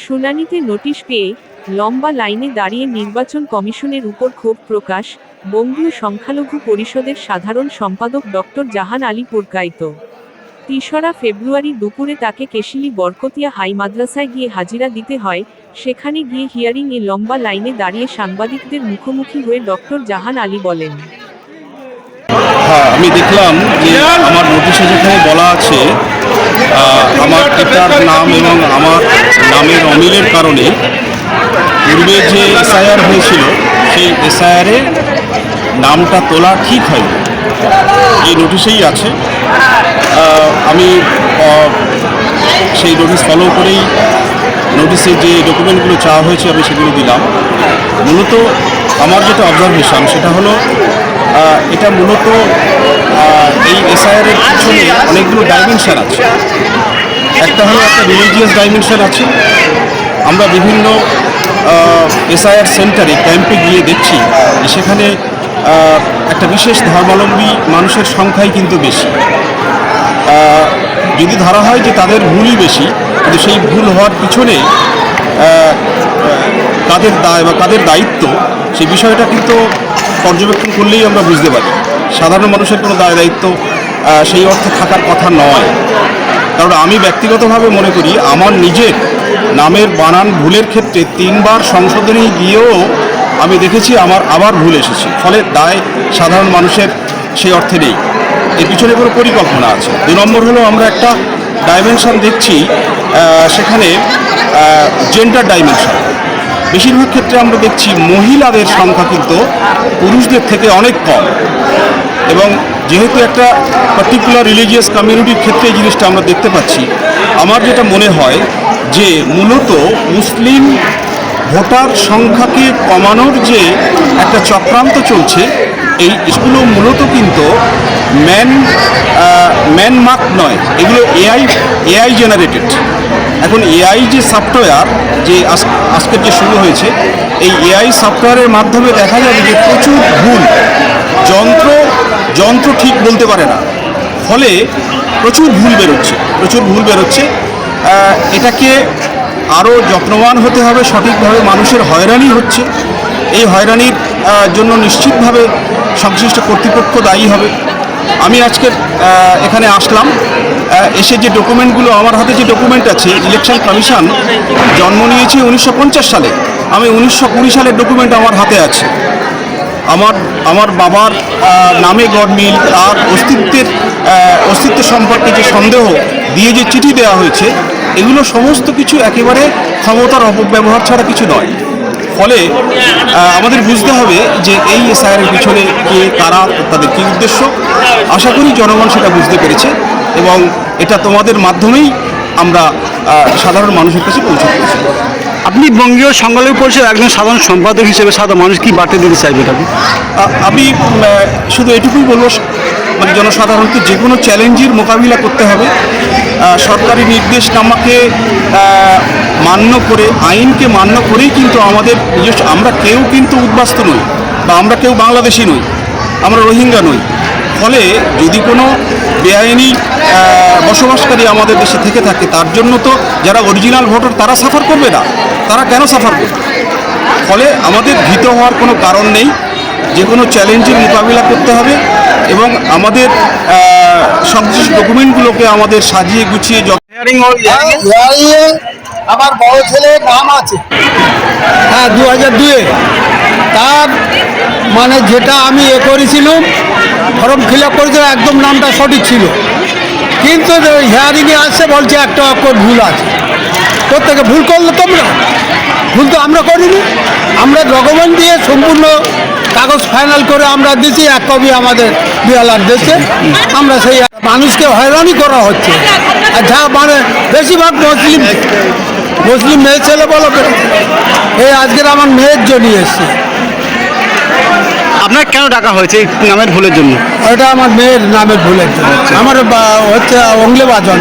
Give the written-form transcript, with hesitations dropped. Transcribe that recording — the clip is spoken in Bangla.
শুনানিতে নোটিশ পেয়ে লম্বা লাইনে দাঁড়িয়ে নির্বাচন কমিশনের উপর ক্ষোভ প্রকাশ বঙ্গীয় সংখ্যালঘু পরিষদের সাধারণ সম্পাদক ডক্টর জাহান আলী পুরকাইত। ৩রা ফেব্রুয়ারি দুপুরে তাকে কেশিলি বরকতিয়া হাই মাদ্রাসায় গিয়ে হাজিরা দিতে হয়। সেখানে গিয়ে হিয়ারিং এ লম্বা লাইনে দাঁড়িয়ে সাংবাদিকদের মুখোমুখি হয়ে ডক্টর জাহান আলী বলেন, আমি দেখলাম যে আমার নোটিশে যেখানে বলা আছে আমার পিতার নাম এবং আমার নামের অমিলের কারণে পূর্বে যে এসআইআর হয়েছিল সেই এসআইআরে নামটা তোলা ঠিক হয়নি, এই নোটিশেই আছে। আমি সেই নোটিশ ফলো করেই নোটিশে যে ডকুমেন্টগুলো চাওয়া হয়েছে আমি সেগুলো দিলাম। মূলত আমার যেটা অবজারভেশন সেটা হলো এটা মূলত এই এসআইআরের পিছনে অনেকগুলো ডাইমেনশন আছে। একটা হলো একটা রিলিজিয়াস ডাইমেনশন আছে। আমরা বিভিন্ন এসআইআর সেন্টারে ক্যাম্পে গিয়ে দেখছি সেখানে একটা বিশেষ ধর্মাবলম্বী মানুষের সংখ্যাই কিন্তু বেশি। যদি ধরা হয় যে তাদের ভুলই বেশি, কিন্তু সেই ভুল হওয়ার পিছনে কাদের দায় বা কাদের দায়িত্ব সেই বিষয়টা কিন্তু পর্যবেক্ষণ করলেই আমরা বুঝতে পারি। সাধারণ মানুষের কোনো দায়িত্ব সেই অর্থে থাকার কথা নয়। কারণ আমি ব্যক্তিগতভাবে মনে করি আমার নিজের নামের বানান ভুলের ক্ষেত্রে 3বার সংশোধনী গিয়েও আমি দেখেছি আমার আবার ভুল এসেছে। ফলে দায় সাধারণ মানুষের সেই অর্থে নেই, এর পিছনে কোনো পরিকল্পনা আছে। 2 নম্বর হলো আমরা একটা ডাইমেনশন দেখছি, সেখানে জেন্ডার ডাইমেনশন। বেশিরভাগ ক্ষেত্রে আমরা দেখছি মহিলাদের সংখ্যা কিন্তু পুরুষদের থেকে অনেক কম, এবং যেহেতু একটা পার্টিকুলার রিলিজিয়াস কমিউনিটির ক্ষেত্রে এই জিনিসটা আমরা দেখতে পাচ্ছি। আমার যেটা মনে হয় যে মূলত মুসলিম ভোটার সংখ্যাকে কমানোর যে একটা চক্রান্ত চলছে, এই স্কুলগুলো মূলত কিন্তু ম্যান মার্ক নয়, এগুলো এআই জেনারেটেড। এখন এআই যে সফটওয়্যার যে আজকের যে শুরু হয়েছে, এই এআই সফটওয়্যারের মাধ্যমে দেখা যাবে যে প্রচুর ভুল, যন্ত্র ঠিক বলতে পারে না, ফলে প্রচুর ভুল বেরোচ্ছে। এটাকে আরও যত্নবান হতে হবে। সঠিকভাবে মানুষের হয়রানি হচ্ছে, এই হয়রানির জন্য নিশ্চিতভাবে সংশ্লিষ্ট কর্তৃপক্ষ দায়ী হবে। আমি আজকে এখানে আসলাম, এসে যে ডকুমেন্টগুলো আমার হাতে যে ডকুমেন্ট আছে, ইলেকশন কমিশন জন্ম নিয়েছে 1950 সালে, আমি 1920 সালের ডকুমেন্ট আমার হাতে আছে। আমার বাবার নামে গড়মিল, তার অস্তিত্ব সম্পর্কে যে সন্দেহ দিয়ে যে চিঠি দেওয়া হয়েছে, এগুলো সমস্ত কিছু একেবারে ক্ষমতার অপব্যবহার ছাড়া কিছু নয়। ফলে আমাদের বুঝতে হবে যে এই এসআইআরের পিছনে কে, কারা, তাদের কী উদ্দেশ্য। আশা করি জনগণ সেটা বুঝতে পেরেছে, এবং এটা তোমাদের মাধ্যমেই আমরা সাধারণ মানুষের কাছে পৌঁছে পেরেছি। আপনি বঙ্গীয় সংখ্যালঘু পরিষদের একজন সাধারণ সম্পাদক হিসেবে সাধারণ মানুষ কি বার্তা দিতে চাইবেন? আমি শুধু এটুকুই বলবো, মানে জনসাধারণকে যে কোনো চ্যালেঞ্জের মোকাবিলা করতে হবে। সরকারি নির্দেশনামাকে মান্য করে, আইনকে মান্য করেই কিন্তু আমাদের নিজস্ব, আমরা কেউ কিন্তু উদ্বাস্তু নই, বা আমরা কেউ বাংলাদেশি নই, আমরা রোহিঙ্গা নই। ফলে যদি কোনো বেআইনি বসবাসকারী আমাদের দেশে থেকে থাকে, তার জন্য তো যারা অরিজিনাল ভোটার তারা সাফার করবে না, তারা কেন সাফার করবে? ফলে আমাদের ভীত হওয়ার কোনো কারণ নেই। যে কোনো চ্যালেঞ্জের মোকাবিলা করতে হবে, এবং আমাদের সংশ্লিষ্ট ডকুমেন্টগুলোকে আমাদের সাজিয়ে গুছিয়ে আমার বড় ছেলের নাম আছে, হ্যাঁ 2002-এ। তার মানে যেটা আমি করেছিলাম, ফর্ম ফিল আপ করেছিলাম, একদম নামটা সঠিক ছিল, কিন্তু হিয়ারিংয়ে আসছে বলছে একটা অক্ষর ভুল আছে। প্রত্যেকে ভুল করলে তোমরা, ভুল তো আমরা করিনি। আমরা ডকুমেন্ট দিয়ে সম্পূর্ণ কাগজ ফাইনাল করে আমরা দিচ্ছি, 1 কপি আমাদের বিএলআর দিচ্ছে। আমরা সেই মানুষকে হয়রানি করা হচ্ছে। আর যা মানে বেশিরভাগ মুসলিম মেয়ে ছেলে বলো, এই আজকের আমার মেয়ের জন্য এসছে। আপনার কেন ডাকা হয়েছে এই নামের ভুলের জন্য? ওটা আমার মেয়ের নামের ভুলের জন্য। আমার হচ্ছে অংলে বাজন।